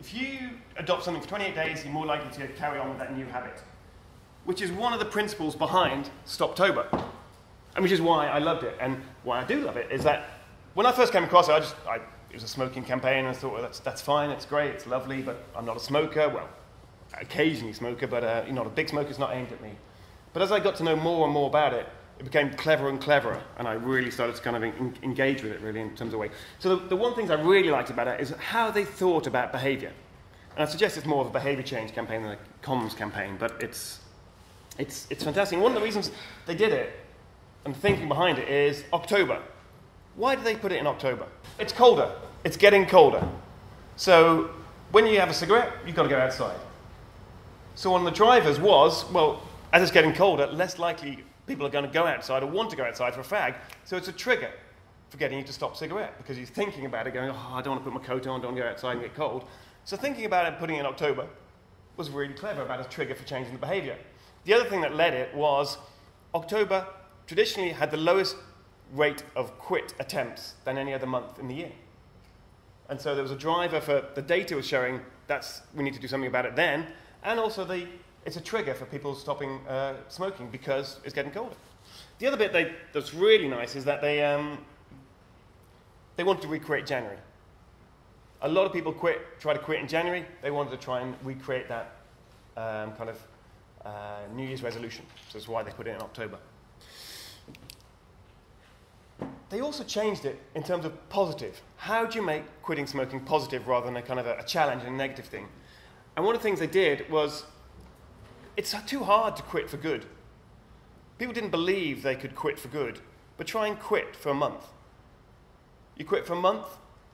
if you adopt something for 28 days, you're more likely to carry on with that new habit, which is one of the principles behind Stoptober, and which is why I loved it. And why I do love it is that when I first came across it, it was a smoking campaign, and I thought, well, that's fine, it's great, it's lovely, but I'm not a smoker. Well, occasionally smoker, but you're not a big smoker, it's not aimed at me. But as I got to know more and more about it, it became cleverer and cleverer, and I really started to kind of engage with it, really, in terms of way. So the one thing I really liked about it is how they thought about behaviour. And I suggest it's more of a behaviour change campaign than a comms campaign, but it's fantastic. And one of the reasons they did it, and thinking behind it, is October. Why do they put it in October? It's colder. It's getting colder. So when you have a cigarette, you've got to go outside. So one of the drivers was, well, as it's getting colder, less likely people are going to go outside or want to go outside for a fag. So it's a trigger for getting you to stop cigarette, because you're thinking about it, going, oh, I don't want to put my coat on, I don't want to go outside and get cold. So thinking about it, putting it in October, was really clever about a trigger for changing the behaviour. The other thing that led it was October traditionally had the lowest rate of quit attempts than any other month in the year. And so there was a driver for the data was showing we need to do something about it then, and also it's a trigger for people stopping smoking because it's getting colder. The other bit that's really nice is that they wanted to recreate January. A lot of people try to quit in January. They wanted to try and recreate that kind of New Year's resolution. So that's why they put it in October. They also changed it in terms of positive. How do you make quitting smoking positive rather than a kind of a challenge and a negative thing? And one of the things they did was, it's too hard to quit for good. People didn't believe they could quit for good, but try and quit for a month. You quit for a month,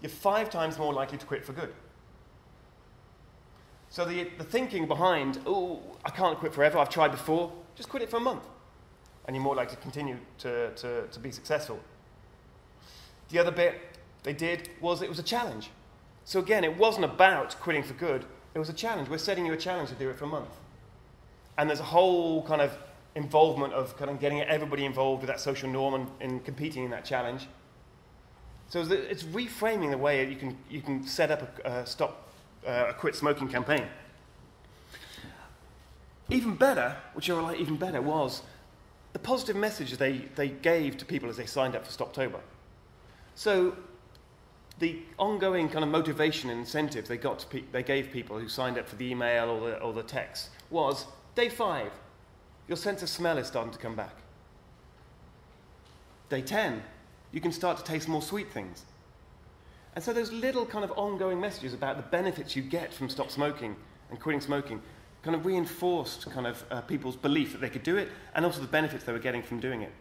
you're 5 times more likely to quit for good. So the thinking behind, oh, I can't quit forever, I've tried before, just quit it for a month, and you're more likely to continue to be successful. The other bit they did was it was a challenge. So again, it wasn't about quitting for good, it was a challenge. We're setting you a challenge to do it for a month. And there's a whole kind of involvement of kind of getting everybody involved with that social norm and competing in that challenge. So it's reframing the way you can set up a quit smoking campaign. Even better, which I like even better, was the positive message they gave to people as they signed up for Stoptober. So the ongoing kind of motivation and incentive they gave people who signed up for the email or the text was, day 5, your sense of smell is starting to come back. Day 10, you can start to taste more sweet things. And so those little kind of ongoing messages about the benefits you get from stop smoking and quitting smoking kind of reinforced kind of people's belief that they could do it, and also the benefits they were getting from doing it.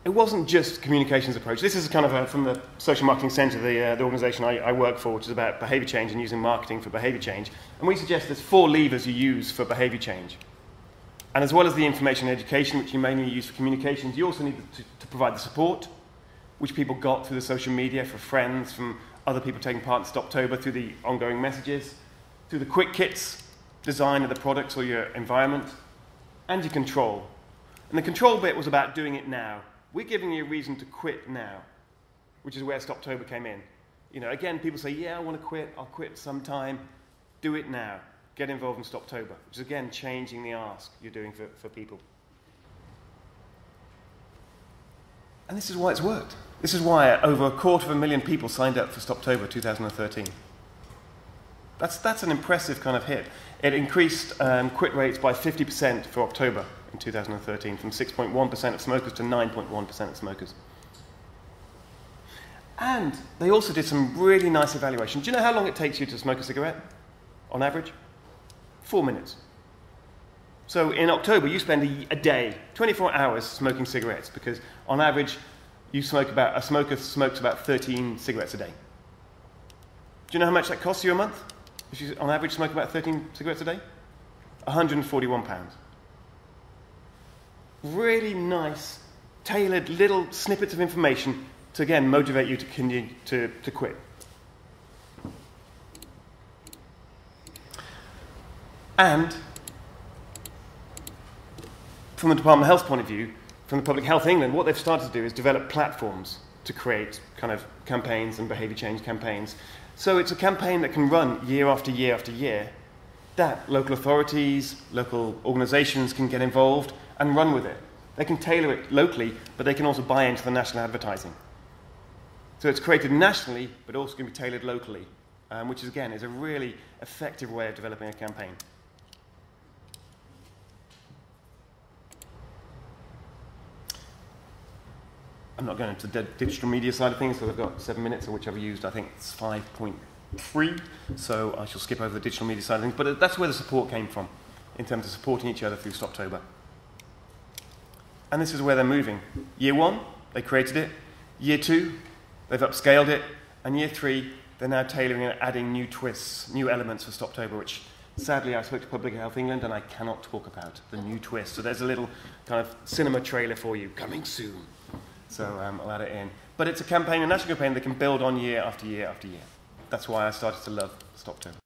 It wasn't just communications approach. This is kind of from the Social Marketing Centre, the organisation I work for, which is about behaviour change and using marketing for behaviour change. And we suggest there's 4 levers you use for behaviour change. And as well as the information and education, which you mainly use for communications, you also need to provide the support, which people got through the social media, from friends, from other people taking part in Stoptober, through the ongoing messages, through the quick kits, design of the products or your environment, and your control. And the control bit was about doing it now. We're giving you a reason to quit now, which is where Stoptober came in. You know, again, people say, yeah, I want to quit, I'll quit sometime. Do it now. Get involved in Stoptober, which is, again, changing the ask you're doing for people. And this is why it's worked. This is why over 250,000 people signed up for Stoptober 2013. That's an impressive kind of hit. It increased quit rates by 50% for October in 2013, from 6.1% of smokers to 9.1% of smokers. And they also did some really nice evaluation. Do you know how long it takes you to smoke a cigarette, on average? 4 minutes. So in October, you spend a day, 24 hours smoking cigarettes, because on average, a smoker smokes about 13 cigarettes a day. Do you know how much that costs you a month? If you, on average, smoke about 13 cigarettes a day? £141. Really nice, tailored little snippets of information to, again, motivate you to continue to quit. And from the Department of Health's point of view, from the Public Health England, what they've started to do is develop platforms to create kind of campaigns and behaviour change campaigns. So it's a campaign that can run year after year after year, that local authorities, local organisations can get involved and run with it. They can tailor it locally, but they can also buy into the national advertising. So it's created nationally, but also can be tailored locally, which is, again, is a really effective way of developing a campaign. I'm not going into the digital media side of things, because I've got 7 minutes, of which I've used, I think it's 5.3, so I shall skip over the digital media side of things, but that's where the support came from, in terms of supporting each other through Stoptober. And this is where they're moving. Year 1, they created it. Year 2, they've upscaled it. And year 3, they're now tailoring and adding new twists, new elements for Stoptober, which sadly I spoke to Public Health England and I cannot talk about the new twist. So there's a little kind of cinema trailer for you, coming soon. So I'll add it in. But it's a campaign, a national campaign that can build on year after year after year. That's why I started to love Stoptober.